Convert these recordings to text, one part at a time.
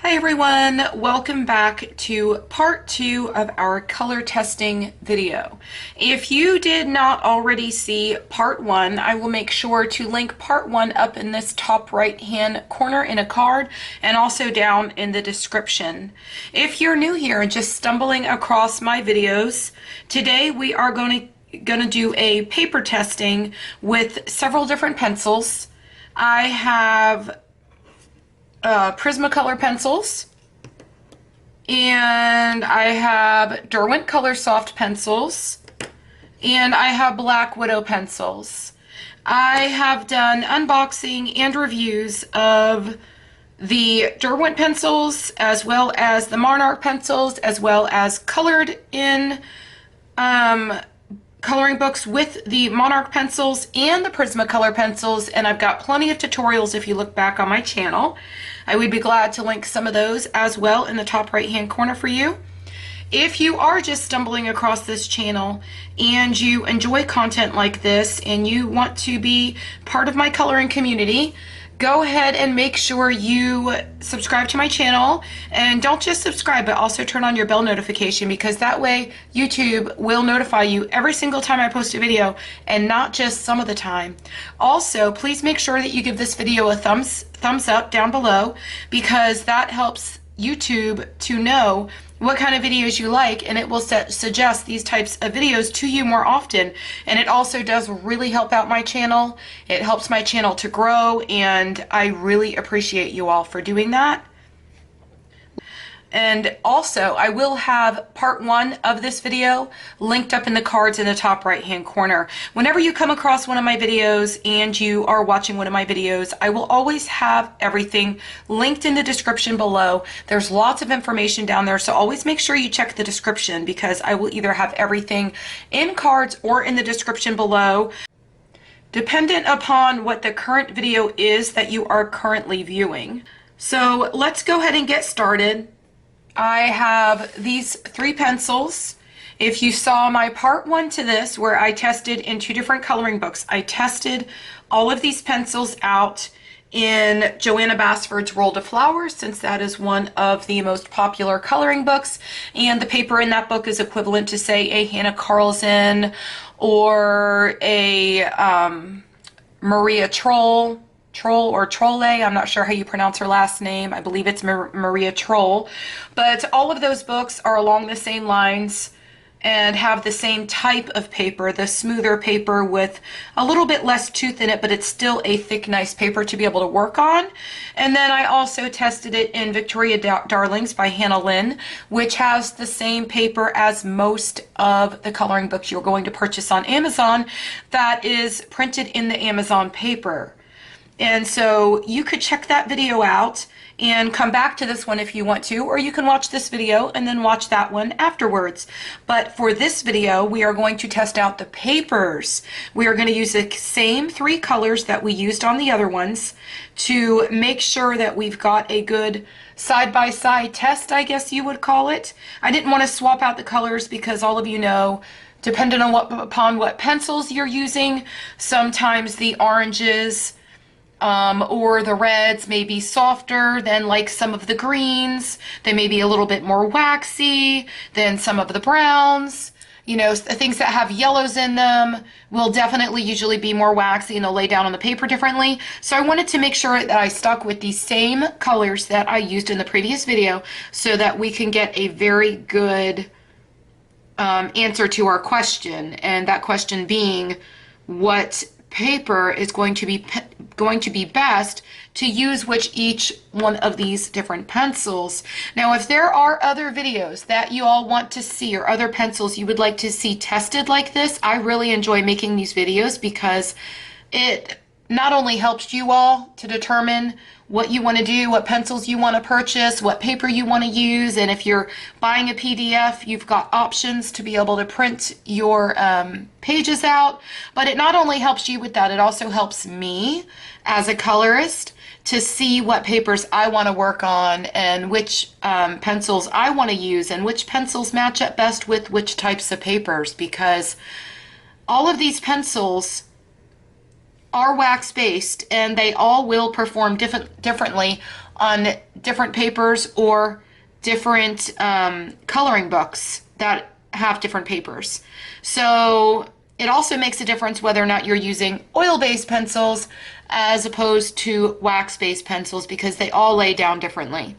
Hi everyone, welcome back to part 2 of our color testing video. If you did not already see part 1, I will make sure to link part 1 up in this top right hand corner in a card and also down in the description. If you're new here and just stumbling across my videos, today we are going to do a paper testing with several different pencils. I have Prismacolor pencils, and I have Derwent Color Soft pencils, and I have Black Widow pencils. I have done unboxing and reviews of the Derwent pencils as well as the Monarch pencils, as well as colored in coloring books with the Monarch pencils and the Prismacolor pencils, and I've got plenty of tutorials if you look back on my channel. I would be glad to link some of those as well in the top right hand corner for you. If you are just stumbling across this channel and you enjoy content like this and you want to be part of my coloring community, go ahead and make sure you subscribe to my channel, and don't just subscribe but also turn on your bell notification, because that way YouTube will notify you every single time I post a video and not just some of the time. Also, please make sure that you give this video a thumbs up down below, because that helps YouTube to know what kind of videos you like, and it will suggest these types of videos to you more often. And it also does really help out my channel. It helps my channel to grow, and I really appreciate you all for doing that. And also, I will have part 1 of this video linked up in the cards in the top right hand corner. Whenever you come across one of my videos and you are watching one of my videos, I will always have everything linked in the description below. There's lots of information down there, so always make sure you check the description, because I will either have everything in cards or in the description below, dependent upon what the current video is that you are currently viewing. So let's go ahead and get started. I have these 3 pencils. If you saw my part 1 to this, where I tested in 2 different coloring books, I tested all of these pencils out in Joanna Basford's World of Flowers, since that is one of the most popular coloring books, and the paper in that book is equivalent to, say, a Hannah Carlson or a Maria Troll or Trolle. I'm not sure how you pronounce her last name. I believe it's Maria Troll. But all of those books are along the same lines and have the same type of paper, the smoother paper with a little bit less tooth in it, but it's still a thick, nice paper to be able to work on. And then I also tested it in Victoria Darlings by Hannah Lynn, which has the same paper as most of the coloring books you're going to purchase on Amazon, that is printed in the Amazon paper. And so you could check that video out and come back to this one if you want to, or you can watch this video and then watch that one afterwards. But for this video, we are going to test out the papers. We are going to use the same 3 colors that we used on the other ones to make sure that we've got a good side-by-side test, I guess you would call it. I didn't want to swap out the colors because all of you know, depending on upon what pencils you're using, sometimes the oranges or the reds may be softer than like some of the greens. They may be a little bit more waxy than some of the browns. You know, things that have yellows in them will definitely usually be more waxy, and they'll lay down on the paper differently. So I wanted to make sure that I stuck with the same colors that I used in the previous video, so that we can get a very good answer to our question, and that question being, what paper is going to be best to use with each one of these different pencils. Now, if there are other videos that you all want to see, or other pencils you would like to see tested like this, I really enjoy making these videos, because it not only helps you all to determine what you want to do, what pencils you want to purchase, what paper you want to use, and if you're buying a PDF, you've got options to be able to print your pages out. But it not only helps you with that, it also helps me as a colorist to see what papers I want to work on, and which pencils I want to use, and which pencils match up best with which types of papers, because all of these pencils are wax-based, and they all will perform differently on different papers or different coloring books that have different papers. So it also makes a difference whether or not you're using oil-based pencils as opposed to wax-based pencils, because they all lay down differently.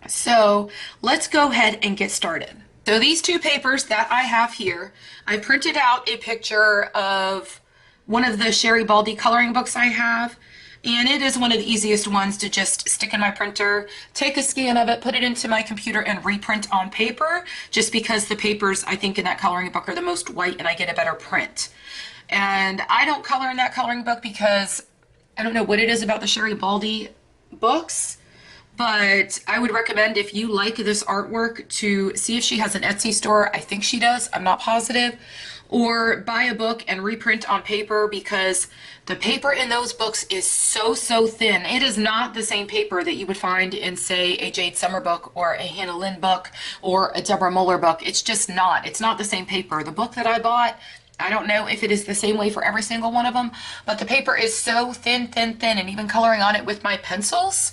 So let's go ahead and get started. So these two papers that I have here, I printed out a picture of one of the Sherry Baldy coloring books I have, and it is one of the easiest ones to just stick in my printer, take a scan of it, put it into my computer, and reprint on paper, just because the papers I think in that coloring book are the most white and I get a better print. And I don't color in that coloring book because I don't know what it is about the Sherry Baldy books, but I would recommend, if you like this artwork, to see if she has an Etsy store. I think she does, I'm not positive. Or buy a book and reprint on paper, because the paper in those books is so thin. It is not the same paper that you would find in, say, a Jade Summer book or a Hannah Lynn book or a Deborah Muller book. It's just not. It's not the same paper. The book that I bought, I don't know if it is the same way for every single one of them, but the paper is so thin, and even coloring on it with my pencils,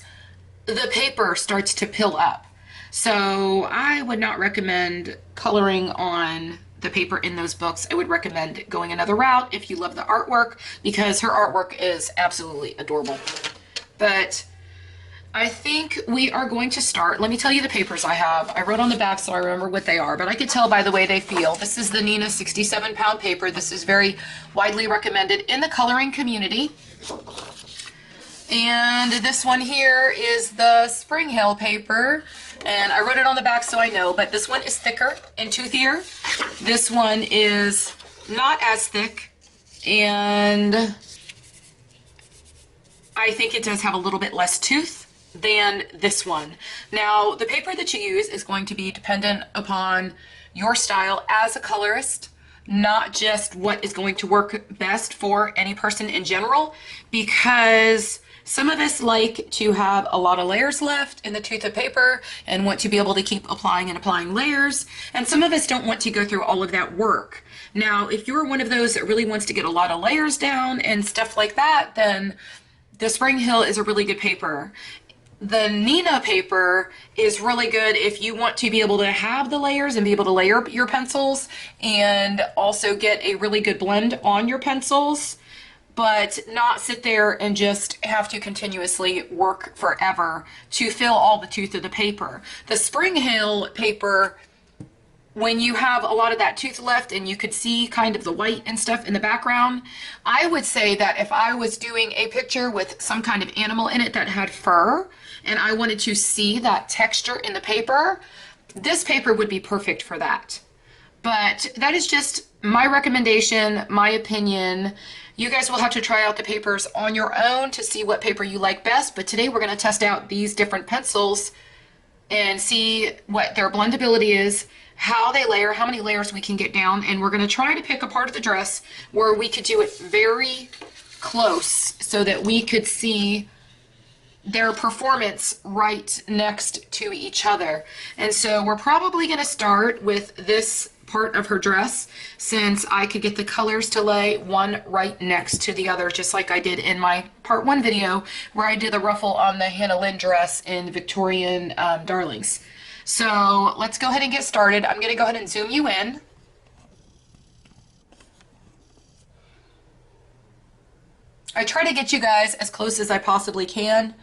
the paper starts to pill up. So I would not recommend coloring on the paper in those books. I would recommend going another route if you love the artwork, because her artwork is absolutely adorable. But I think we are going to start. Let me tell you the papers I have. I wrote on the back so I remember what they are, but I could tell by the way they feel. This is the Neenah 67-pound paper. This is very widely recommended in the coloring community. And this one here is the Springhill paper, and I wrote it on the back so I know, but this one is thicker and toothier. This one is not as thick, and I think it does have a little bit less tooth than this one. Now, the paper that you use is going to be dependent upon your style as a colorist, not just what is going to work best for any person in general, because some of us like to have a lot of layers left in the tooth of paper and want to be able to keep applying and applying layers, and some of us don't want to go through all of that work. Now, if you're one of those that really wants to get a lot of layers down and stuff like that, then the Springhill is a really good paper. The Neenah paper is really good if you want to be able to have the layers and be able to layer your pencils and also get a really good blend on your pencils, but not sit there and just have to continuously work forever to fill all the tooth of the paper. The Springhill paper, when you have a lot of that tooth left and you could see kind of the white and stuff in the background, I would say that if I was doing a picture with some kind of animal in it that had fur and I wanted to see that texture in the paper, this paper would be perfect for that. But that is just my recommendation, my opinion. You guys will have to try out the papers on your own to see what paper you like best, but today we're going to test out these different pencils and see what their blendability is, how they layer, how many layers we can get down, and we're going to try to pick a part of the dress where we could do it very close so that we could see their performance right next to each other. And so we're probably going to start with this part of her dress, since I could get the colors to lay one right next to the other, just like I did in my part 1 video where I did the ruffle on the Hannah Lynn dress in Victorian Darlings. So let's go ahead and get started. I'm going to go ahead and zoom you in. I try to get you guys as close as I possibly can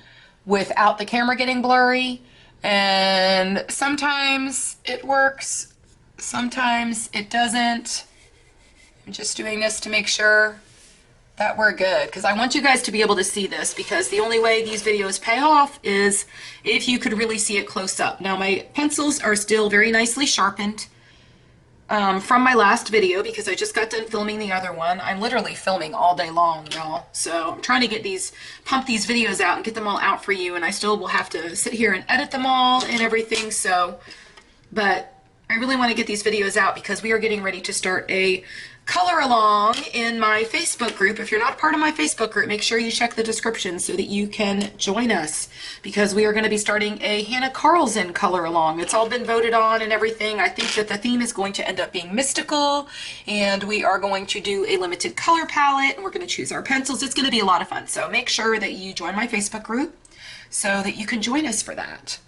without the camera getting blurry, and sometimes it works, sometimes it doesn't. I'm just doing this to make sure that we're good, because I want you guys to be able to see this, because the only way these videos pay off is if you could really see it close up. Now, my pencils are still very nicely sharpened from my last video, because I just got done filming the other one. I'm literally filming all day long, y'all. So I'm trying to get pump these videos out and get them all out for you, and I still will have to sit here and edit them all and everything. So, but I really want to get these videos out because we are getting ready to start a color along in my Facebook group. If you're not part of my Facebook group, make sure you check the description so that you can join us, because we are going to be starting a Hannah Carlson color along. It's all been voted on and everything. I think that the theme is going to end up being mystical, and we are going to do a limited color palette, and we're going to choose our pencils. It's going to be a lot of fun. So make sure that you join my Facebook group so that you can join us for that.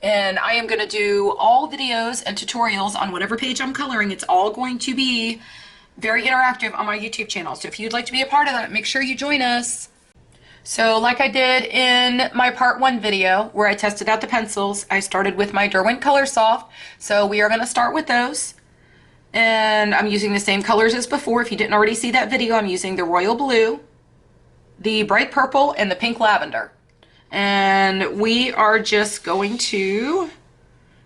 And I am going to do all videos and tutorials on whatever page I'm coloring. It's all going to be very interactive on my YouTube channel. So if you'd like to be a part of that, make sure you join us. So like I did in my part 1 video where I tested out the pencils, I started with my Derwent Color Soft. So we are going to start with those. And I'm using the same colors as before. If you didn't already see that video, I'm using the royal blue, the bright purple, and the pink lavender. And we are just going to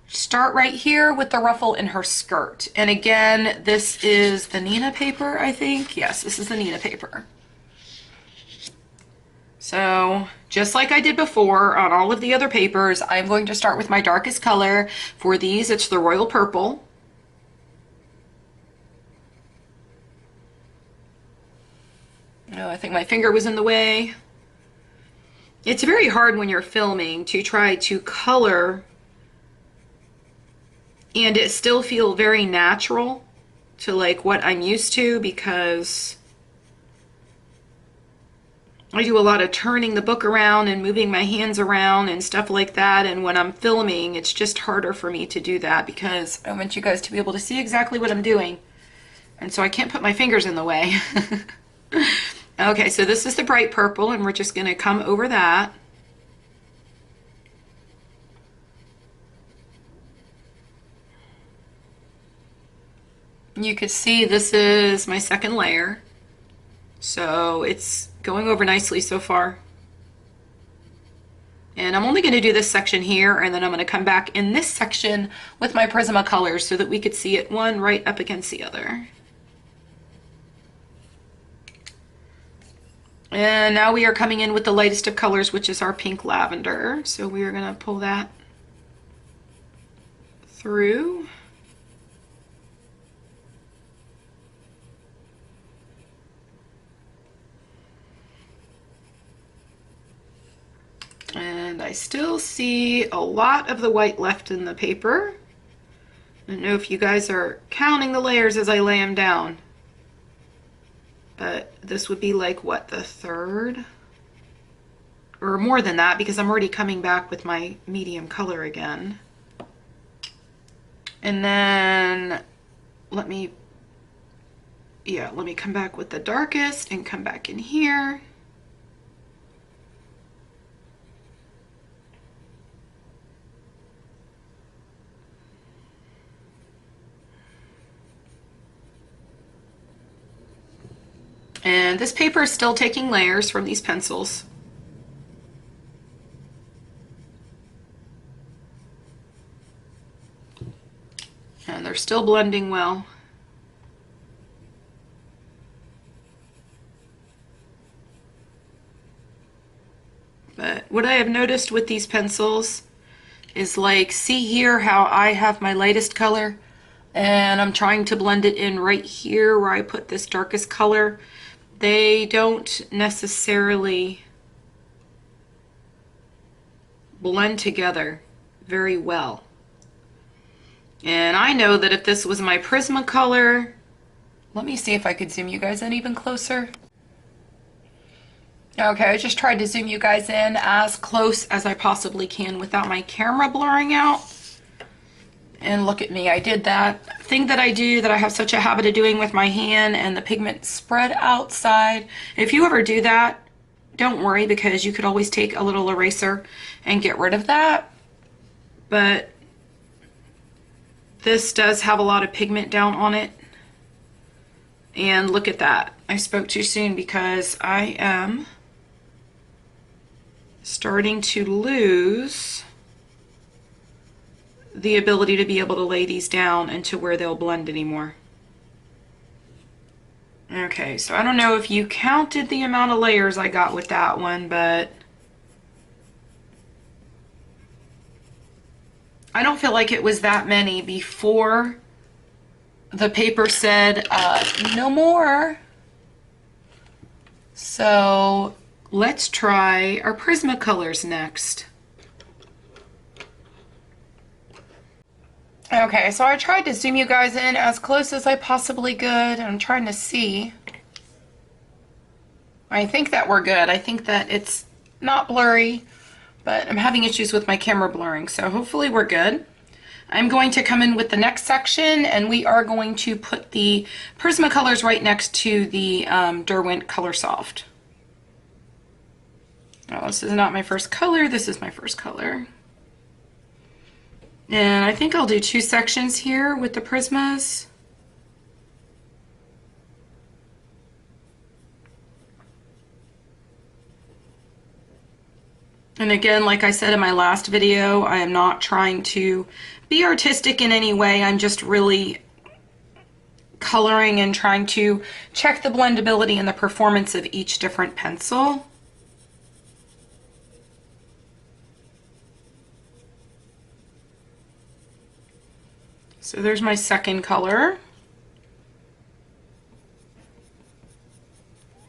start right here with the ruffle in her skirt. And again, this is the Neenah paper, I think. Yes, this is the Neenah paper. So just like I did before on all of the other papers, I'm going to start with my darkest color. For these, it's the royal purple. Oh, I think my finger was in the way. It's very hard when you're filming to try to color and it still feel very natural to like what I'm used to, because I do a lot of turning the book around and moving my hands around and stuff like that, and when I'm filming it's just harder for me to do that because I want you guys to be able to see exactly what I'm doing, and so I can't put my fingers in the way. Okay, so this is the bright purple and we're just going to come over that. You could see this is my second layer, so it's going over nicely so far. And I'm only going to do this section here, and then I'm going to come back in this section with my Prismacolor so that we could see it one right up against the other. And now we are coming in with the lightest of colors, which is our pink lavender. So we are going to pull that through. And I still see a lot of the white left in the paper. I don't know if you guys are counting the layers as I lay them down, but this would be like, what, the third? Or more than that, because I'm already coming back with my medium color again. And then let me come back with the darkest and come back in here. And this paper is still taking layers from these pencils. And they're still blending well. But what I have noticed with these pencils is, like, see here how I have my lightest color and I'm trying to blend it in right here where I put this darkest color. They don't necessarily blend together very well. And I know that if this was my Prismacolor, let me see if I could zoom you guys in even closer. Okay, I just tried to zoom you guys in as close as I possibly can without my camera blurring out. And look at me, I did that thing that I do that I have such a habit of doing with my hand, and the pigment spread outside. If you ever do that, don't worry, because you could always take a little eraser and get rid of that. But this does have a lot of pigment down on it. And look at that. I spoke too soon because I am starting to lose the ability to be able to lay these down into where they'll blend anymore. Okay, so I don't know if you counted the amount of layers I got with that one, but I don't feel like it was that many before the paper said no more. So let's try our Prismacolors next. Okay, so I tried to zoom you guys in as close as I possibly could. I'm trying to see. I think that we're good. I think that it's not blurry, but I'm having issues with my camera blurring, so hopefully we're good. I'm going to come in with the next section, and we are going to put the Prismacolors right next to the Derwent Color Soft. Oh, this is not my first color, this is my first color. And I think I'll do 2 sections here with the Prismas. And again, like I said in my last video, I am not trying to be artistic in any way. I'm just really coloring and trying to check the blendability and the performance of each different pencil. So there's my second color.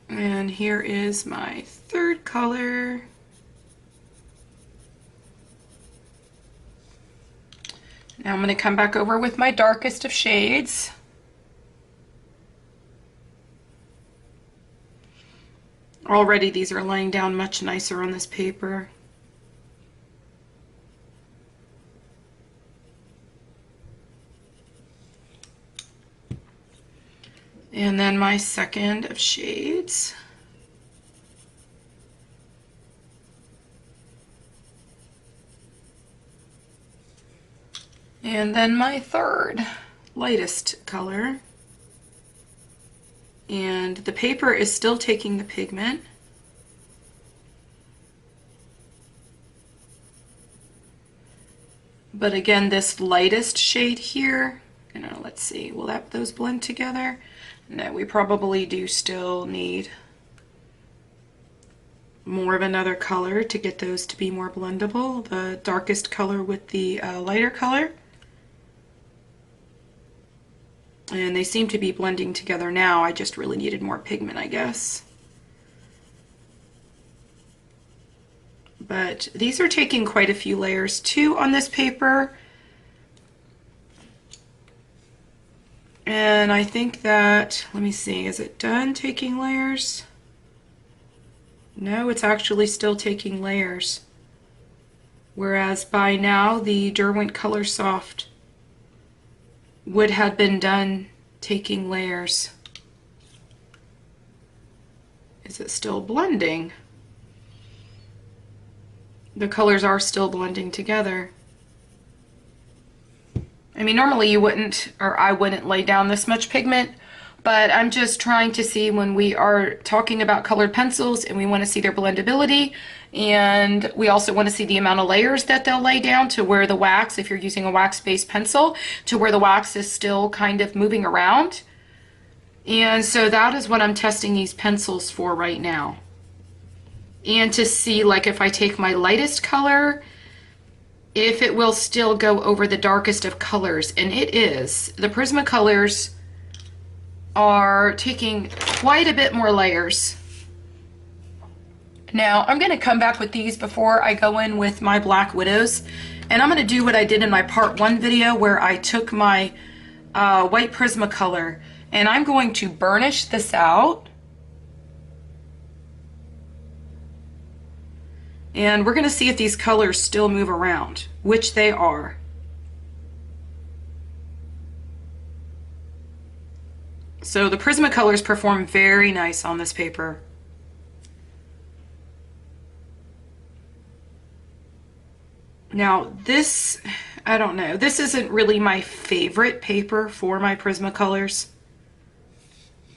And here is my third color. Now I'm going to come back over with my darkest of shades. Already these are laying down much nicer on this paper. And then my second of shades. And then my third, lightest color. And the paper is still taking the pigment. But again, this lightest shade here, let's see, will those blend together? No, we probably do still need more of another color to get those to be more blendable. The darkest color with the lighter color. And they seem to be blending together now. I just really needed more pigment, I guess. But these are taking quite a few layers too on this paper. And I think that, let me see, is it done taking layers? No, it's actually still taking layers. Whereas by now the Derwent Color Soft would have been done taking layers. Is it still blending? The colors are still blending together. I mean, normally you wouldn't, or I wouldn't lay down this much pigment, but I'm just trying to see when we are talking about colored pencils and we want to see their blendability, and we also want to see the amount of layers that they'll lay down to where the wax, if you're using a wax-based pencil, to where the wax is still kind of moving around. And so that is what I'm testing these pencils for right now. And to see, like, if I take my lightest color, if it will still go over the darkest of colors, and it is. The Prismacolors are taking quite a bit more layers. Now I'm going to come back with these before I go in with my Black Widows, and I'm going to do what I did in my part 1 video where I took my white Prismacolor and I'm going to burnish this out. And we're going to see if these colors still move around, which they are. So the Prismacolors perform very nice on this paper. Now this, I don't know, this isn't really my favorite paper for my Prismacolors.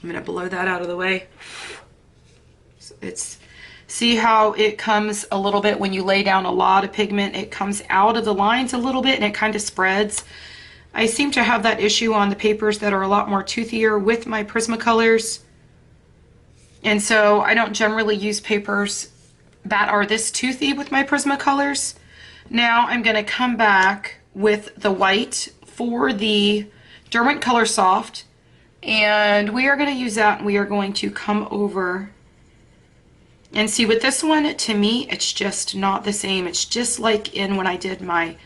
I'm going to blow that out of the way. So see how it comes a little bit when you lay down a lot of pigment, it comes out of the lines a little bit and it kind of spreads. I seem to have that issue on the papers that are a lot more toothier with my Prismacolors. And so I don't generally use papers that are this toothy with my Prismacolors. Now I'm going to come back with the white for the Derwent Color Soft, and we are going to use that, and we are going to come over and see with this one. To me, it's just not the same. It's just like in when I did my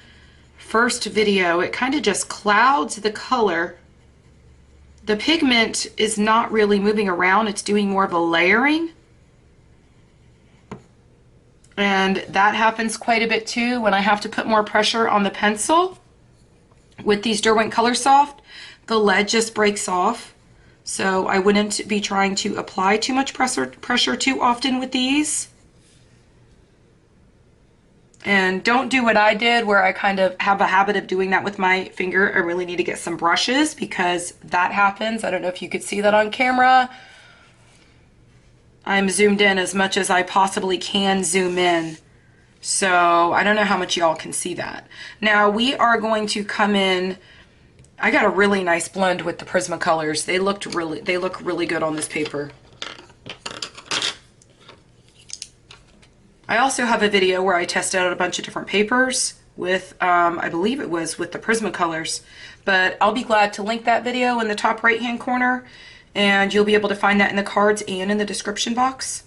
first video, it kind of just clouds the color. The pigment is not really moving around, it's doing more of a layering. And that happens quite a bit too when I have to put more pressure on the pencil. With these Derwent Color Soft, the lead just breaks off. So I wouldn't be trying to apply too much pressure too often with these. And don't do what I did where I kind of have a habit of doing that with my finger. I really need to get some brushes because that happens. I don't know if you could see that on camera. I'm zoomed in as much as I possibly can zoom in. So I don't know how much y'all can see that. Now we are going to come in. I got a really nice blend with the Prismacolors. They look really good on this paper. I also have a video where I tested out a bunch of different papers with, I believe it was with the Prismacolors, but I'll be glad to link that video in the top right hand corner, and you'll be able to find that in the cards and in the description box.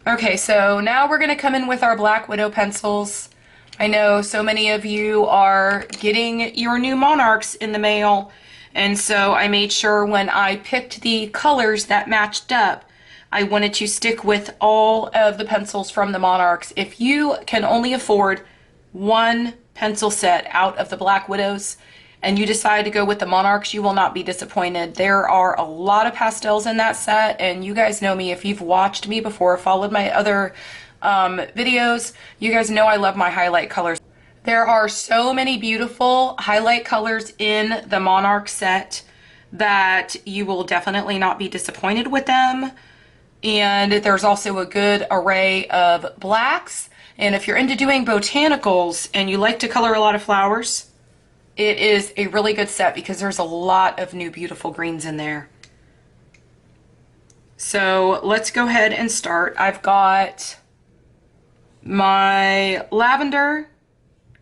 Okay, so now we're going to come in with our Black Widow pencils. I know so many of you are getting your new Monarchs in the mail, and so I made sure when I picked the colors that matched up, I wanted to stick with all of the pencils from the Monarchs. If you can only afford one pencil set out of the Black Widows and you decide to go with the Monarchs, you will not be disappointed. There are a lot of pastels in that set, and you guys know me. If you've watched me before, followed my other videos, you guys know I love my highlight colors. There are so many beautiful highlight colors in the Monarch set that you will definitely not be disappointed with them. And there's also a good array of blacks. And if you're into doing botanicals and you like to color a lot of flowers, it is a really good set because there's a lot of new beautiful greens in there. So let's go ahead and start. I've got my lavender,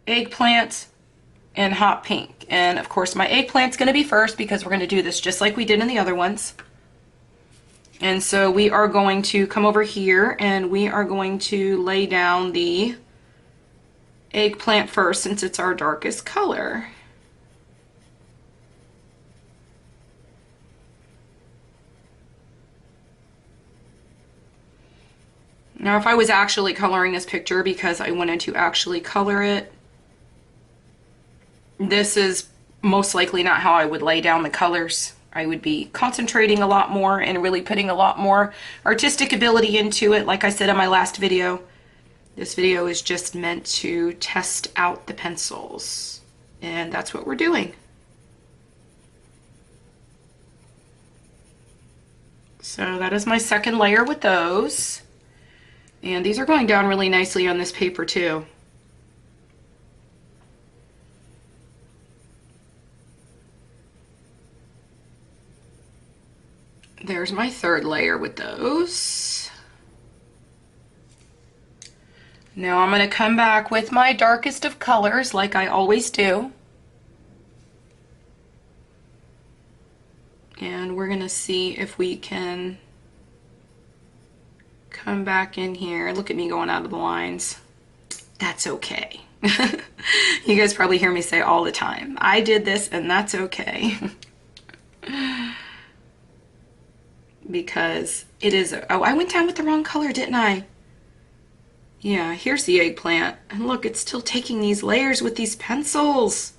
eggplant, and hot pink. And of course my eggplant's going to be first because we're going to do this just like we did in the other ones. And so we are going to come over here and we are going to lay down the eggplant first since it's our darkest color. Now if I was actually coloring this picture because I wanted to actually color it, this is most likely not how I would lay down the colors. I would be concentrating a lot more and really putting a lot more artistic ability into it. Like I said in my last video, this video is just meant to test out the pencils, and that's what we're doing. So that is my second layer with those, and these are going down really nicely on this paper too. There's my third layer with those. Now I'm going to come back with my darkest of colors like I always do. And we're going to see if we can come back in here. Look at me going out of the lines. That's okay. You guys probably hear me say all the time, I did this and that's okay. Because it is, oh, I went down with the wrong color, didn't I? Yeah, here's the eggplant. And look, it's still taking these layers with these pencils.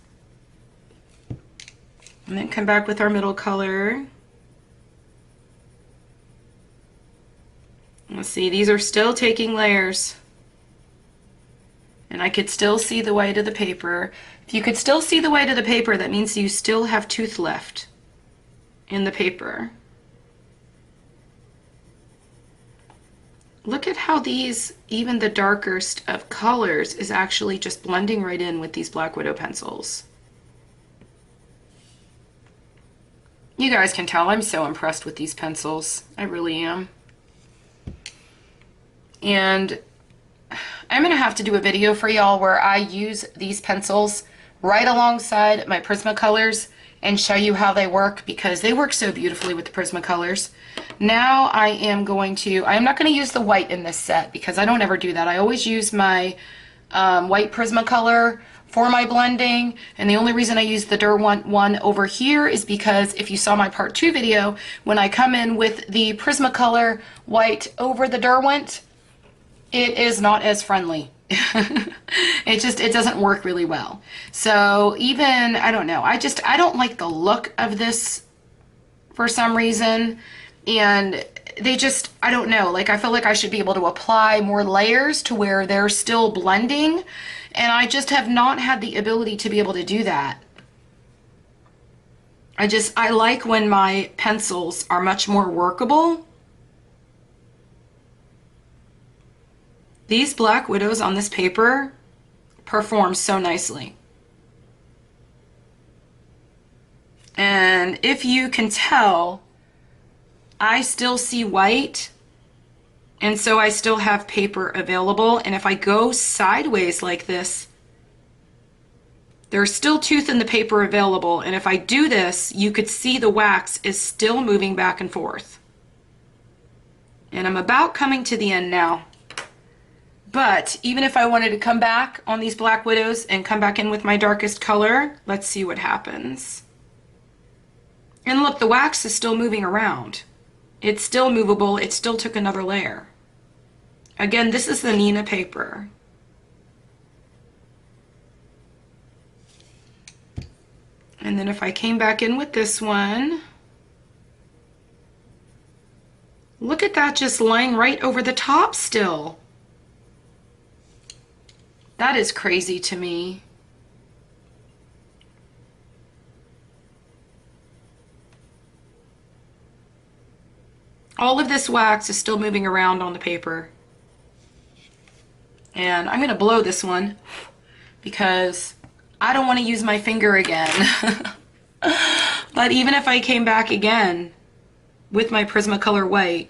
And then come back with our middle color. Let's see, these are still taking layers. And I could still see the white of the paper. If you could still see the white of the paper, that means you still have tooth left in the paper. Look at how these, even the darkest of colors, is actually just blending right in with these Black Widow pencils. You guys can tell I'm so impressed with these pencils. I really am. And I'm going to have to do a video for y'all where I use these pencils right alongside my Prismacolors and show you how they work, because they work so beautifully with the Prismacolors. Now I am not going to use the white in this set because I don't ever do that. I always use my white Prismacolor for my blending, and the only reason I use the Derwent one over here is because if you saw my part 2 video, when I come in with the Prismacolor white over the Derwent, it is not as friendly. It doesn't work really well. So even, I don't know, I don't like the look of this for some reason, and I don't know, like I feel like I should be able to apply more layers to where they're still blending, and I just have not had the ability to be able to do that. I like when my pencils are much more workable. These Black Widows on this paper perform so nicely. And if you can tell, I still see white, and so I still have paper available. And if I go sideways like this, there's still tooth in the paper available. And if I do this, you could see the wax is still moving back and forth. And I'm about coming to the end now. But even if I wanted to come back on these Black Widows and come back in with my darkest color, let's see what happens. And look, the wax is still moving around. It's still movable. It still took another layer. Again, this is the Neenah paper. And then if I came back in with this one, look at that, just lying right over the top still. That is crazy to me. All of this wax is still moving around on the paper. And I'm going to blow this one because I don't want to use my finger again. But even if I came back again with my Prismacolor white,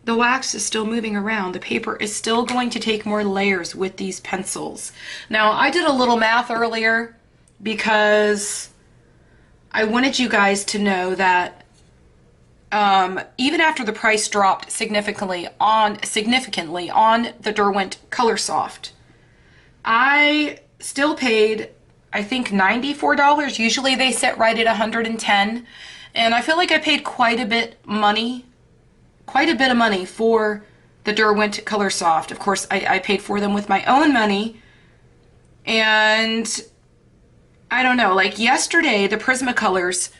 the wax is still moving around. The paper is still going to take more layers with these pencils. Now, I did a little math earlier because I wanted you guys to know that even after the price dropped significantly on the Derwent Color Soft, I still paid, I think, $94. Usually they sit right at $110, and I feel like I paid quite a bit of money for the Derwent Color Soft. Of course, I paid for them with my own money, and I don't know, like yesterday, the Prismacolors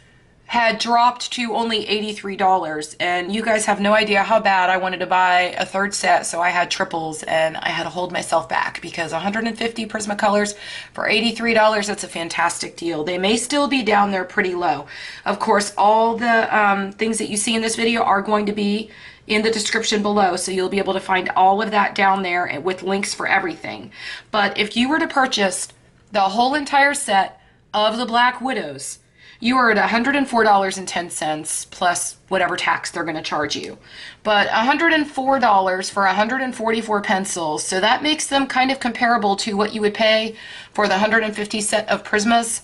had dropped to only $83, and you guys have no idea how bad I wanted to buy a third set, so I had triples, and I had to hold myself back because 150 Prismacolors for $83, that's a fantastic deal. They may still be down there pretty low. Of course, all the things that you see in this video are going to be in the description below, so you'll be able to find all of that down there with links for everything. But if you were to purchase the whole entire set of the Black Widows, you are at $104.10 plus whatever tax they're going to charge you. But $104 for 144 pencils, so that makes them kind of comparable to what you would pay for the 150 set of Prismas.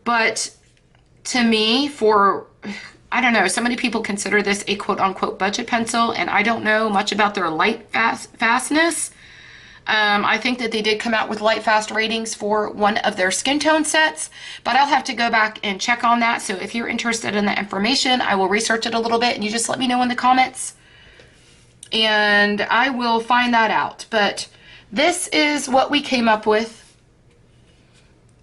But to me, I don't know, so many people consider this a quote-unquote budget pencil, and I don't know much about their light fastness. I think that they did come out with light fast ratings for one of their skin tone sets, but I'll have to go back and check on that. So if you're interested in that information, I will research it a little bit, and you just let me know in the comments, and I will find that out. But this is what we came up with,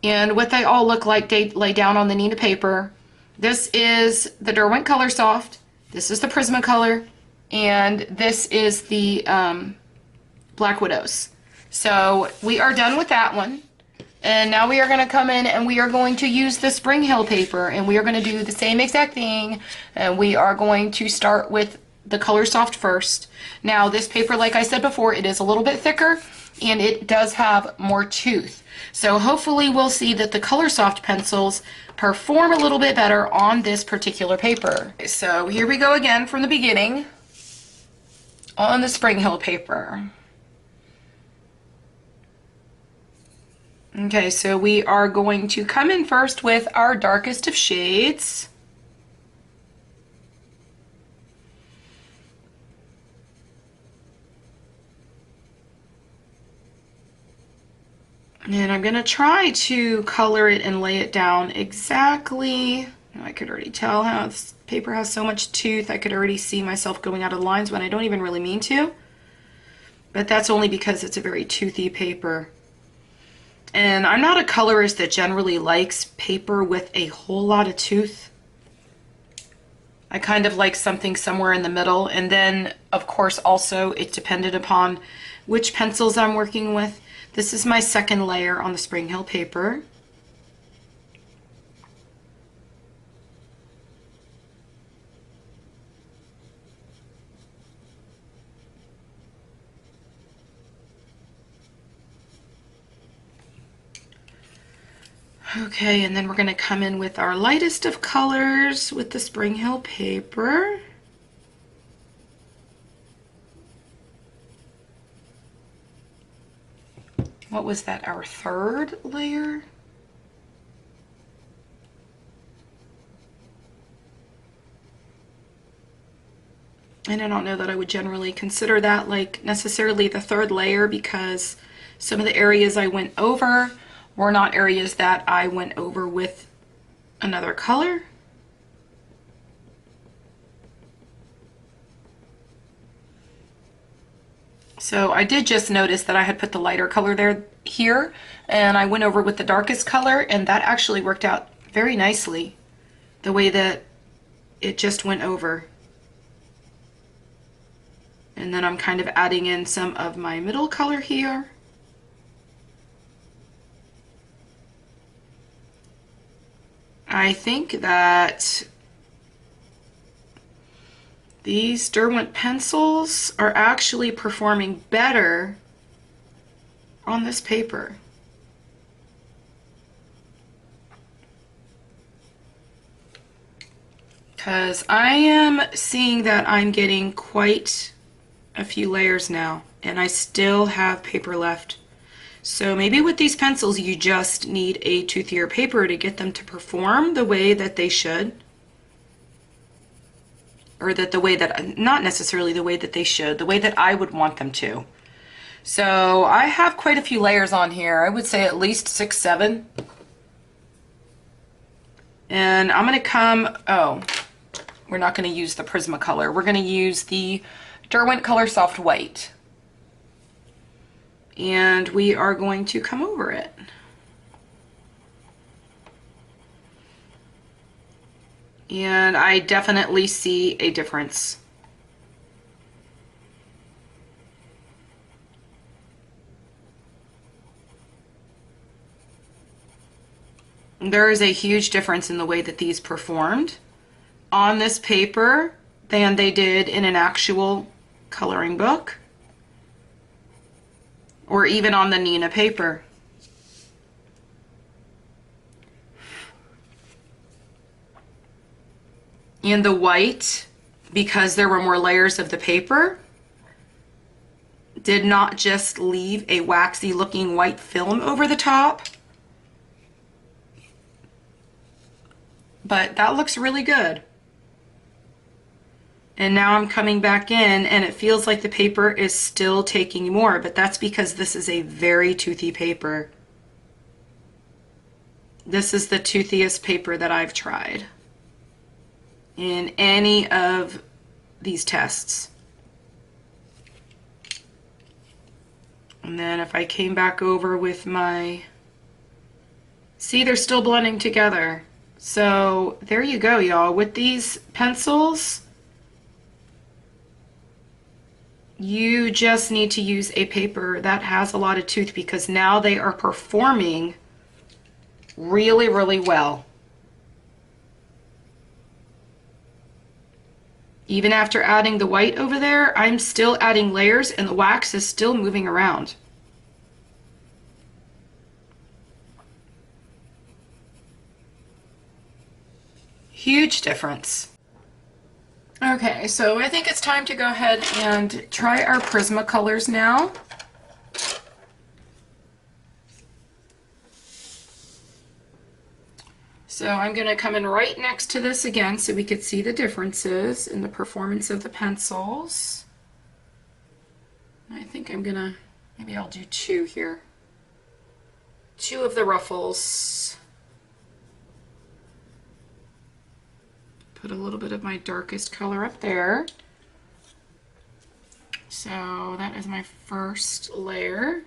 and what they all look like they lay down on the Neenah paper. This is the Derwent Color Soft, this is the Prismacolor, and this is the Black Widows. So we are done with that one, and now we are going to come in and we are going to use the Springhill paper, and we are going to do the same exact thing, and we are going to start with the Color Soft first. Now this paper, like I said before, it is a little bit thicker and it does have more tooth, so hopefully we'll see that the Color Soft pencils perform a little bit better on this particular paper. So here we go again from the beginning on the Springhill paper. Okay, so we are going to come in first with our darkest of shades. And I'm going to try to color it and lay it down exactly. I could already tell how this paper has so much tooth. I could already see myself going out of lines when I don't even really mean to. But that's only because it's a very toothy paper. And I'm not a colorist that generally likes paper with a whole lot of tooth. I kind of like something somewhere in the middle. And then, of course, also it depended upon which pencils I'm working with. This is my second layer on the Springhill paper. Okay, and then we're going to come in with our lightest of colors with the Springhill paper. What was that, our third layer? And I don't know that I would generally consider that like necessarily the third layer, because some of the areas I went over were not areas that I went over with another color. So I did just notice that I had put the lighter color here, and I went over with the darkest color, and that actually worked out very nicely, the way that it just went over. And then I'm kind of adding in some of my middle color here. I think that these Derwent pencils are actually performing better on this paper. Because I am seeing that I'm getting quite a few layers now, and I still have paper left. So maybe with these pencils you just need a toothier paper to get them to perform the way that they should. Or that the way that, not necessarily the way that they should, the way that I would want them to. So I have quite a few layers on here. I would say at least 6, 7. And I'm going to come, oh, we're not going to use the Prismacolor. We're going to use the Derwent Color Soft White. And we are going to come over it. And I definitely see a difference. There is a huge difference in the way that these performed on this paper than they did in an actual coloring book, or even on the Neenah paper. And the white, because there were more layers of the paper, did not just leave a waxy looking white film over the top, but that looks really good. And now I'm coming back in and it feels like the paper is still taking more, but that's because this is a very toothy paper. This is the toothiest paper that I've tried in any of these tests. And then if I came back over with my, see, they're still blending together. So there you go, y'all. With these pencils, you just need to use a paper that has a lot of tooth, because now they are performing really, really well. Even after adding the white over there, I'm still adding layers and the wax is still moving around. Huge difference. Okay, so I think it's time to go ahead and try our Prismacolors now. So I'm going to come in right next to this again so we could see the differences in the performance of the pencils. I think I'm going to, maybe I'll do 2 here. 2 of the ruffles. Put a little bit of my darkest color up there. So that is my first layer.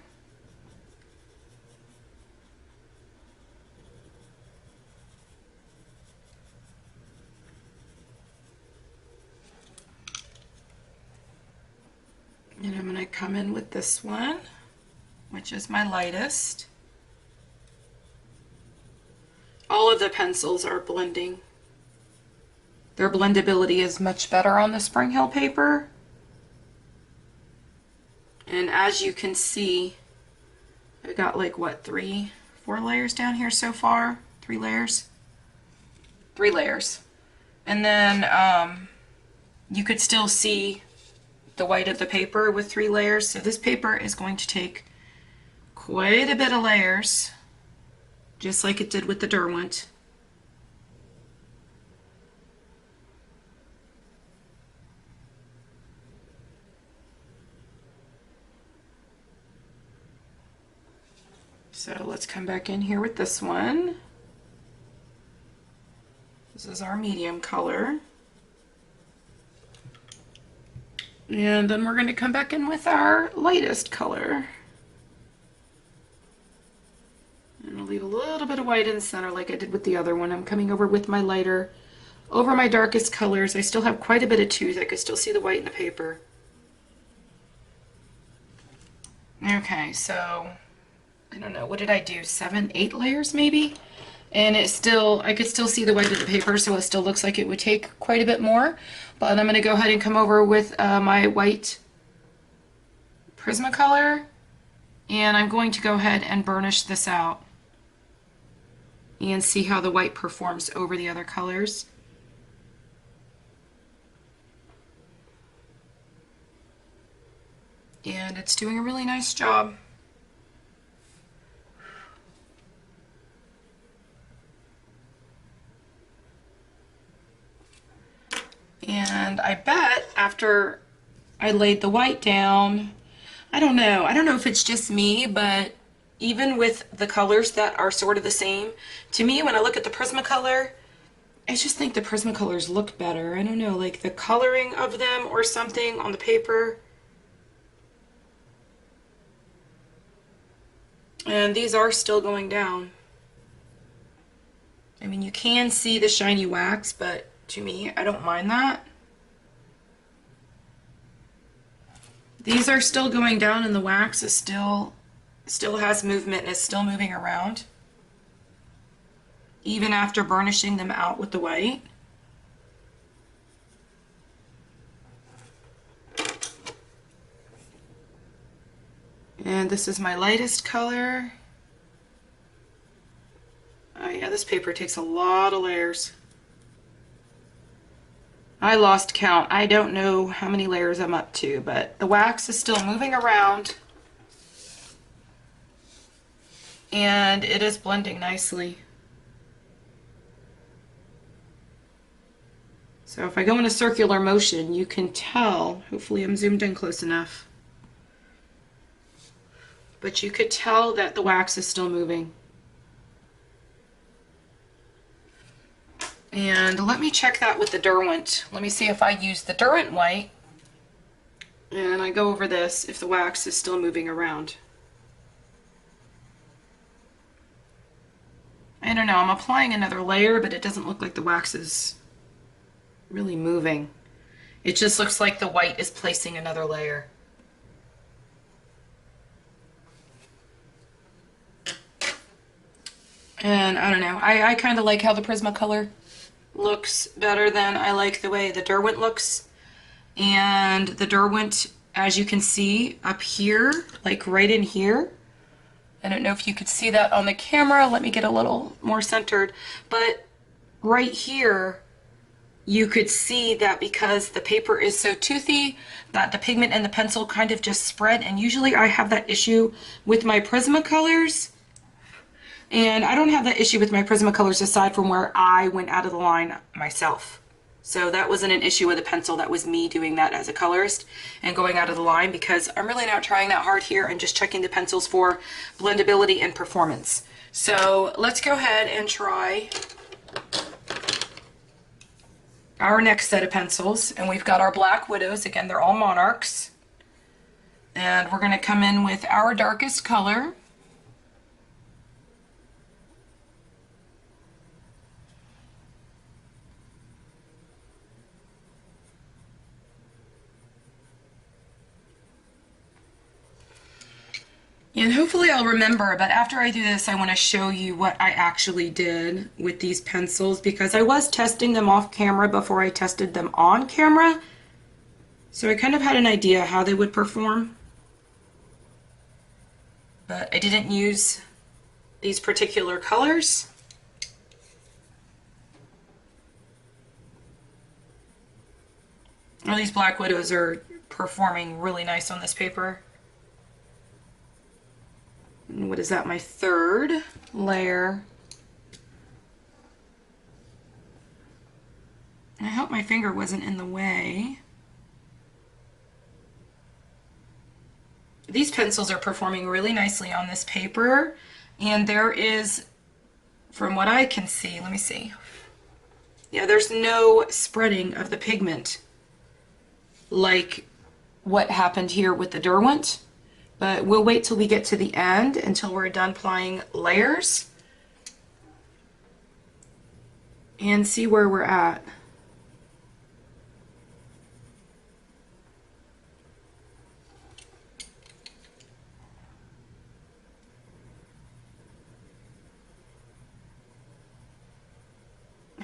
And I'm going to come in with this one, which is my lightest. All of the pencils are blending. Their blendability is much better on the Springhill paper. And as you can see, I've got like what, 3, 4 layers down here so far? 3 layers? 3 layers. And then you could still see the white of the paper with 3 layers. So this paper is going to take quite a bit of layers, just like it did with the Derwent. So let's come back in here with this one. This is our medium color. And then we're going to come back in with our lightest color. And I'll leave a little bit of white in the center like I did with the other one. I'm coming over with my lighter over my darkest colors. I still have quite a bit of tooth. I could still see the white in the paper. Okay, so I don't know, what did I do? 7, 8 layers maybe? And it still, I could still see the white of the paper, so it still looks like it would take quite a bit more. But I'm going to go ahead and come over with my white Prismacolor, and I'm going to go ahead and burnish this out and see how the white performs over the other colors. And it's doing a really nice job. And I bet after I laid the white down, I don't know if it's just me, but even with the colors that are sort of the same, to me when I look at the Prismacolor, I just think the Prismacolors look better. I don't know, like the coloring of them or something on the paper. And these are still going down. I mean, you can see the shiny wax, but to me, I don't mind that. These are still going down and the wax is still has movement and is still moving around, even after burnishing them out with the white. And this is my lightest color. Oh yeah, this paper takes a lot of layers. I lost count. I don't know how many layers I'm up to, but the wax is still moving around and it is blending nicely. So if I go in a circular motion, you can tell, hopefully I'm zoomed in close enough, but you could tell that the wax is still moving. And let me check that with the Derwent. Let me see if I use the Derwent white and I go over this, if the wax is still moving around. I don't know, I'm applying another layer, but it doesn't look like the wax is really moving. It just looks like the white is placing another layer. And I don't know, I kind of like how the Prismacolor looks better than I like the way the Derwent looks. And the Derwent, as you can see up here, like right in here, I don't know if you could see that on the camera, let me get a little more centered, but right here you could see that because the paper is so toothy that the pigment and the pencil kind of just spread, and usually I have that issue with my Prismacolors. And I don't have that issue with my Prismacolors aside from where I went out of the line myself. So that wasn't an issue with a pencil. That was me doing that as a colorist and going out of the line, because I'm really not trying that hard here and just checking the pencils for blendability and performance. So let's go ahead and try our next set of pencils. And we've got our Black Widows. Again, they're all Monarchs. And we're going to come in with our darkest color. And hopefully I'll remember, but after I do this, I want to show you what I actually did with these pencils, because I was testing them off camera before I tested them on camera. So I kind of had an idea how they would perform. But I didn't use these particular colors. Well, these Black Widows are performing really nice on this paper. What is that, my third layer? I hope my finger wasn't in the way. These pencils are performing really nicely on this paper, and there is, from what I can see, let me see. Yeah, there's no spreading of the pigment like what happened here with the Derwent. But we'll wait till we get to the end, until we're done applying layers, and see where we're at.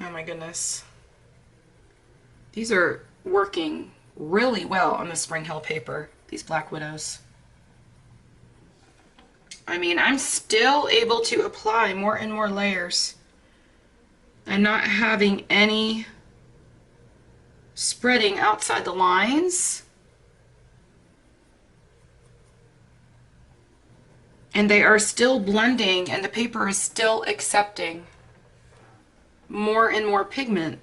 Oh my goodness. These are working really well on the Springhill paper, these Black Widows. I mean, I'm still able to apply more and more layers. I'm not having any spreading outside the lines. And they are still blending, and the paper is still accepting more and more pigment.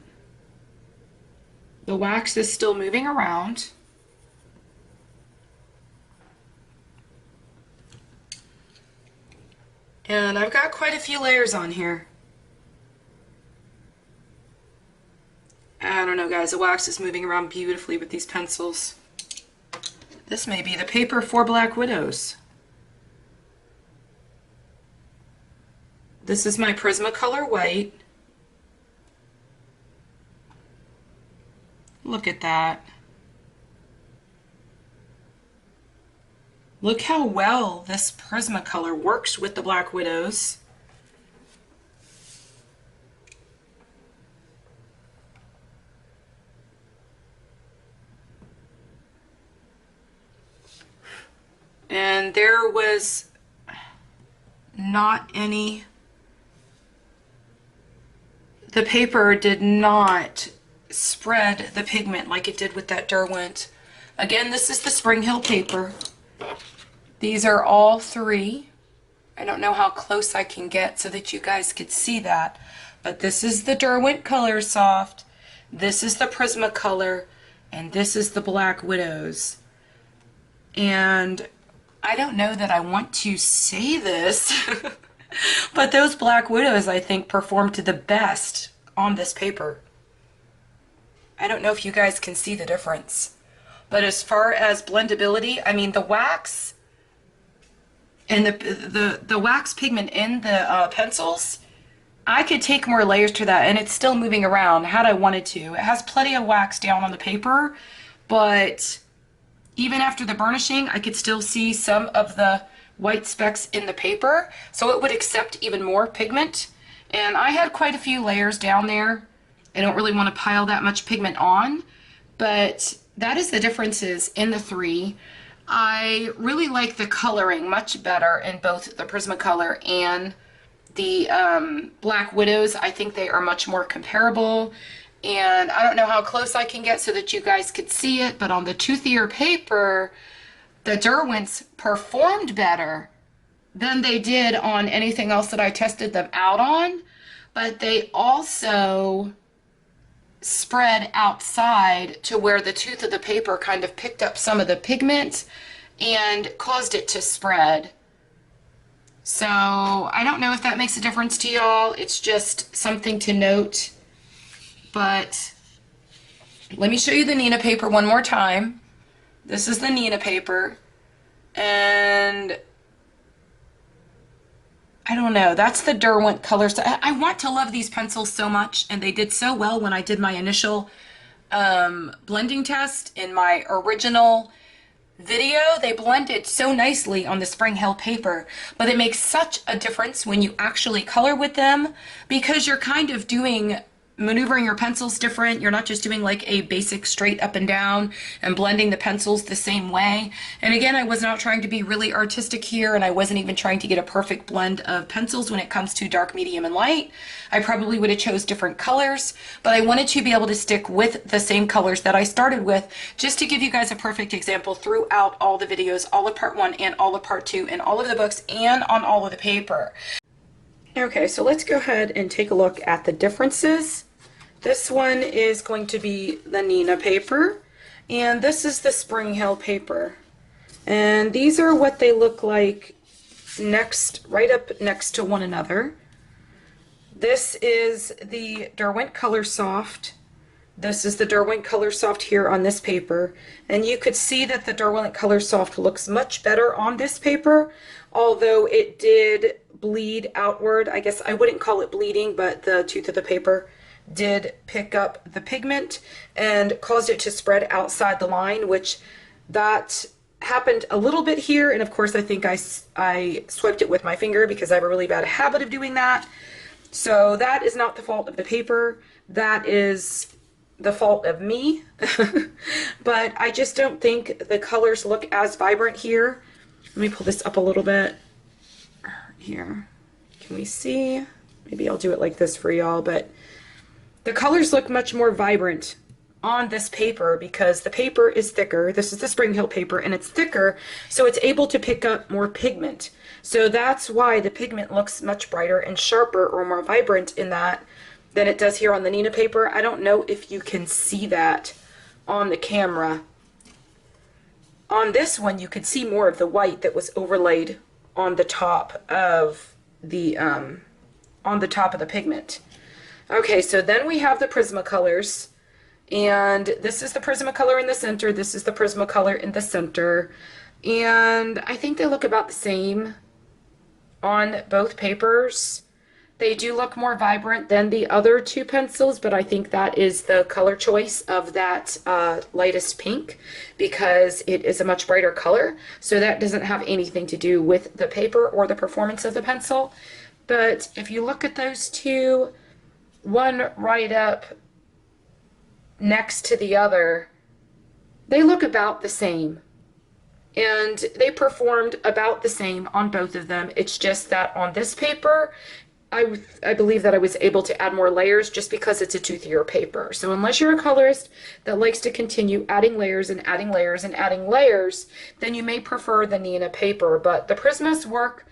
The wax is still moving around. And I've got quite a few layers on here. I don't know, guys, the wax is moving around beautifully with these pencils. This may be the paper for Black Widows. This is my Prismacolor white. Look at that. Look how well this Prismacolor works with the Black Widows. And there was not any, the paper did not spread the pigment like it did with that Derwent. Again, this is the Springhill paper. These are all three. I don't know how close I can get so that you guys could see that, but this is the Derwent Color Soft, this is the Prismacolor, and this is the Black Widows. And I don't know that I want to say this, but those Black Widows, I think, performed the best on this paper. I don't know if you guys can see the difference, but as far as blendability, I mean, the wax and the wax pigment in the pencils, I could take more layers to that, and it's still moving around had I wanted to. It has plenty of wax down on the paper, but even after the burnishing, I could still see some of the white specks in the paper, so it would accept even more pigment. And I had quite a few layers down there. I don't really want to pile that much pigment on, but that is the differences in the three. I really like the coloring much better in both the Prismacolor and the Black Widows. I think they are much more comparable, and I don't know how close I can get so that you guys could see it, but on the toothier paper, the Derwents performed better than they did on anything else that I tested them out on, but they also spread outside to where the tooth of the paper kind of picked up some of the pigment and caused it to spread. So I don't know if that makes a difference to y'all. It's just something to note. But let me show you the Neenah paper one more time. This is the Neenah paper. And I don't know, that's the Derwent colors. I want to love these pencils so much, and they did so well when I did my initial blending test in my original video. They blended so nicely on the Springhill paper, but it makes such a difference when you actually color with them, because you're kind of maneuvering your pencils different. You're not just doing like a basic straight up and down and blending the pencils the same way. And again, I was not trying to be really artistic here, and I wasn't even trying to get a perfect blend of pencils when it comes to dark, medium, and light. I probably would have chose different colors, but I wanted to be able to stick with the same colors that I started with, just to give you guys a perfect example throughout all the videos, all of part 1 and all of part 2 and all of the books and on all of the paper. Okay, so let's go ahead and take a look at the differences. This one is going to be the Neenah paper, and this is the Springhill paper. And these are what they look like right up next to one another. This is the Derwent Color Soft. This is the Derwent Color Soft here on this paper. And you could see that the Derwent Color Soft looks much better on this paper, although it did bleed outward. I guess I wouldn't call it bleeding, but the tooth of the paper did pick up the pigment and caused it to spread outside the line, which that happened a little bit here. And of course, I think I swiped it with my finger because I have a really bad habit of doing that. So that is not the fault of the paper. That is the fault of me. But I just don't think the colors look as vibrant here. Let me pull this up a little bit. Here, can we see? Maybe I'll do it like this for y'all, but the colors look much more vibrant on this paper because the paper is thicker. This is the Springhill paper, and it's thicker, so it's able to pick up more pigment. So that's why the pigment looks much brighter and sharper or more vibrant in that than it does here on the Neenah paper. I don't know if you can see that on the camera. On this one, you could see more of the white that was overlaid on the top of the pigment. Okay, so then we have the Prismacolors, and this is the Prismacolor in the center, this is the Prismacolor in the center, and I think they look about the same on both papers. They do look more vibrant than the other two pencils, but I think that is the color choice of that lightest pink because it is a much brighter color, so that doesn't have anything to do with the paper or the performance of the pencil. But if you look at those two, one right up next to the other, they look about the same. And they performed about the same on both of them. It's just that on this paper, I believe that I was able to add more layers just because it's a toothier paper. So unless you're a colorist that likes to continue adding layers and adding layers and adding layers, then you may prefer the Neenah paper. But the Prismas work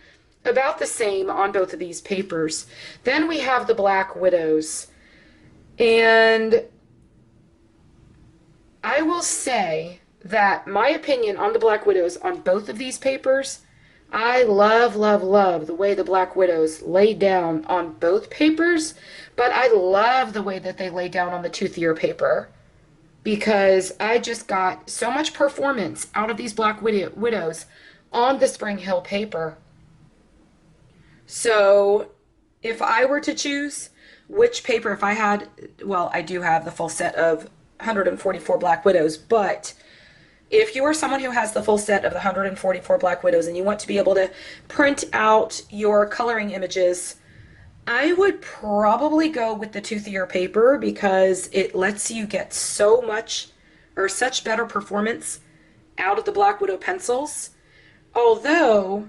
about the same on both of these papers. Then we have the Black Widows, and I will say that my opinion on the Black Widows on both of these papers, I love, love, love the way the Black Widows lay down on both papers, but I love the way that they lay down on the toothier paper because I just got so much performance out of these Black Widows on the Springhill paper. So if I were to choose which paper, if I had, well, I do have the full set of 144 Black Widows, but if you are someone who has the full set of the 144 Black Widows and you want to be able to print out your coloring images, I would probably go with the toothier paper because it lets you get so much or such better performance out of the Black Widow pencils, although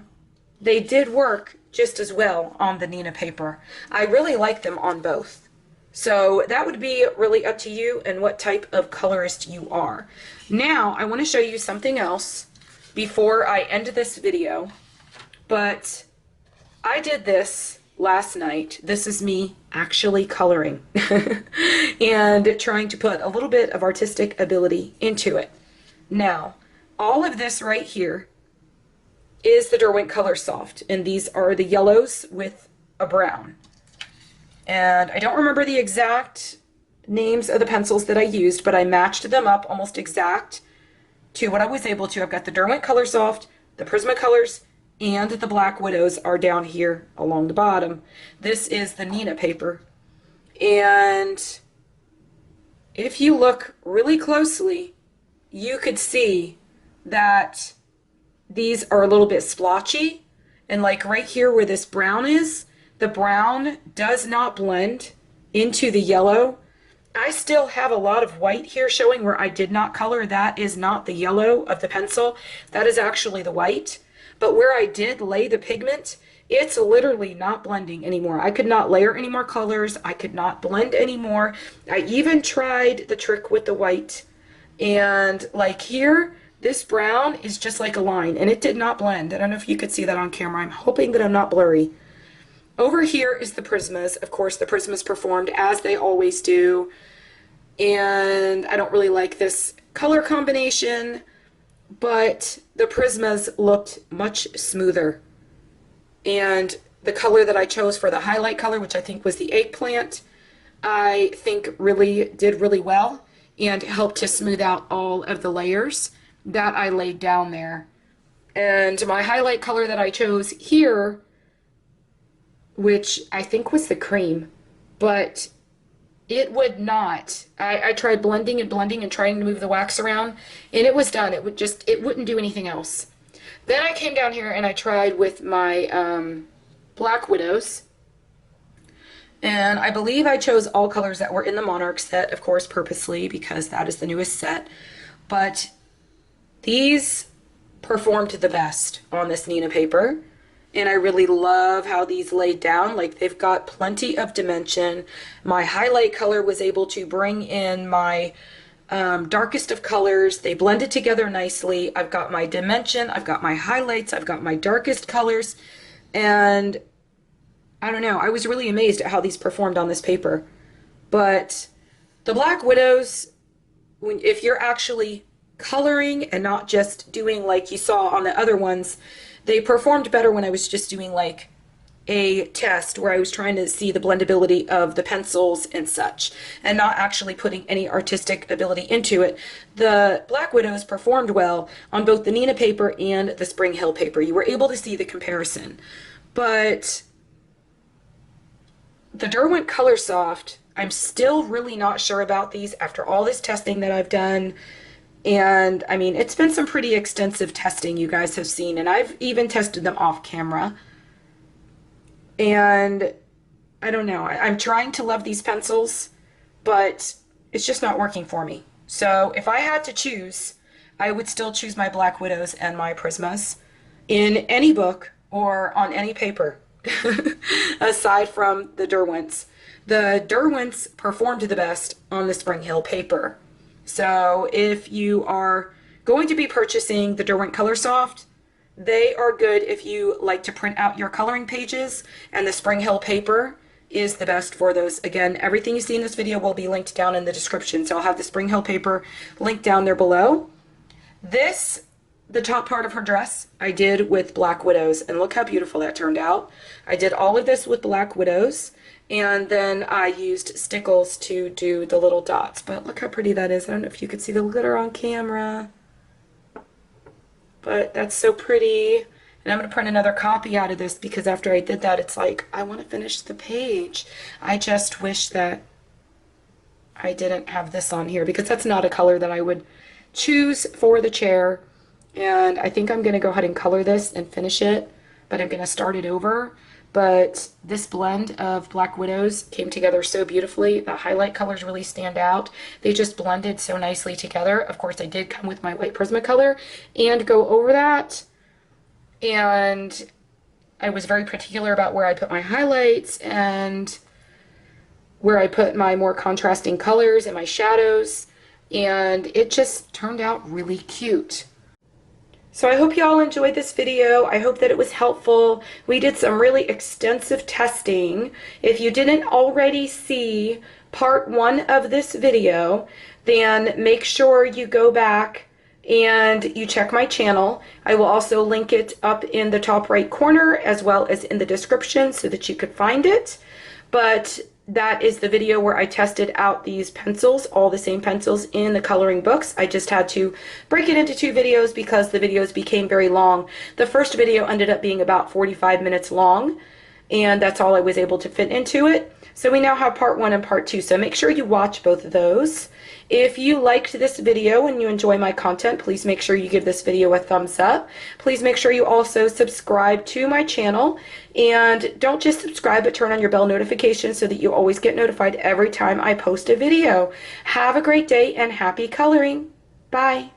they did work just as well on the Neenah paper. I really like them on both. So that would be really up to you and what type of colorist you are. Now I want to show you something else before I end this video. But I did this last night. This is me actually coloring and trying to put a little bit of artistic ability into it. Now, all of this right here is the Derwent Color Soft, and these are the yellows with a brown. And I don't remember the exact names of the pencils that I used, but I matched them up almost exact to what I was able to. I've got the Derwent Color Soft, the Prismacolors, and the Black Widows are down here along the bottom. This is the Neenah paper. And if you look really closely, you could see that these are a little bit splotchy. And like right here where this brown is, the brown does not blend into the yellow. I still have a lot of white here showing where I did not color. That is not the yellow of the pencil. That is actually the white. But where I did lay the pigment, it's literally not blending anymore. I could not layer any more colors. I could not blend anymore. I even tried the trick with the white. And like here, this brown is just like a line, and it did not blend. I don't know if you could see that on camera. I'm hoping that I'm not blurry. Over here is the Prismas. Of course, the Prismas performed as they always do. And I don't really like this color combination, but the Prismas looked much smoother. And the color that I chose for the highlight color, which I think was the eggplant, I think really did really well and helped to smooth out all of the layers that I laid down there. And my highlight color that I chose here, which I think was the cream, but it would not. I tried blending and blending and trying to move the wax around, and it was done. It wouldn't do anything else. Then I came down here and I tried with my Black Widows, and I believe I chose all colors that were in the Monarch set, of course, purposely, because that is the newest set. But these performed the best on this Neenah paper. And I really love how these laid down. Like, they've got plenty of dimension. My highlight color was able to bring in my darkest of colors. They blended together nicely. I've got my dimension, I've got my highlights, I've got my darkest colors. And I don't know, I was really amazed at how these performed on this paper. But the Black Widows, if you're actually coloring and not just doing like you saw on the other ones, they performed better when I was just doing like a test where I was trying to see the blendability of the pencils and such, and not actually putting any artistic ability into it. The Black Widows performed well on both the Neenah paper and the Springhill paper. You were able to see the comparison. But the Derwent Color Soft, I'm still really not sure about these after all this testing that I've done. And I mean, it's been some pretty extensive testing you guys have seen, and I've even tested them off camera. And I don't know, I'm trying to love these pencils, but it's just not working for me. So if I had to choose, I would still choose my Black Widows and my Prismas in any book or on any paper, aside from the Derwents. The Derwents performed the best on the Springhill paper. So if you are going to be purchasing the Derwent Color Soft, they are good if you like to print out your coloring pages, and the Springhill paper is the best for those. Again, everything you see in this video will be linked down in the description, so I'll have the Springhill paper linked down there below. This, the top part of her dress, I did with Black Widows, and look how beautiful that turned out. I did all of this with Black Widows, and then I used stickles to do the little dots. But look how pretty that is. I don't know if you could see the glitter on camera, but that's so pretty. And I'm going to print another copy out of this, because after I did that, it's like, I want to finish the page. I just wish that I didn't have this on here, because that's not a color that I would choose for the chair. And I think I'm going to go ahead and color this and finish it, but I'm going to start it over. But this blend of Black Widows came together so beautifully. The highlight colors really stand out. They just blended so nicely together. Of course, I did come with my white Prismacolor and go over that. And I was very particular about where I put my highlights and where I put my more contrasting colors and my shadows. And it just turned out really cute. So I hope you all enjoyed this video. I hope that it was helpful. We did some really extensive testing. If you didn't already see part 1 of this video, then make sure you go back and you check my channel. I will also link it up in the top right corner as well as in the description so that you could find it. But that is the video where I tested out these pencils, all the same pencils in the coloring books. I just had to break it into 2 videos because the videos became very long. The first video ended up being about 45 minutes long, and that's all I was able to fit into it. So we now have part 1 and part 2, so make sure you watch both of those. If you liked this video and you enjoy my content, please make sure you give this video a thumbs up. Please make sure you also subscribe to my channel, and don't just subscribe but turn on your bell notifications so that you always get notified every time I post a video. Have a great day and happy coloring. Bye.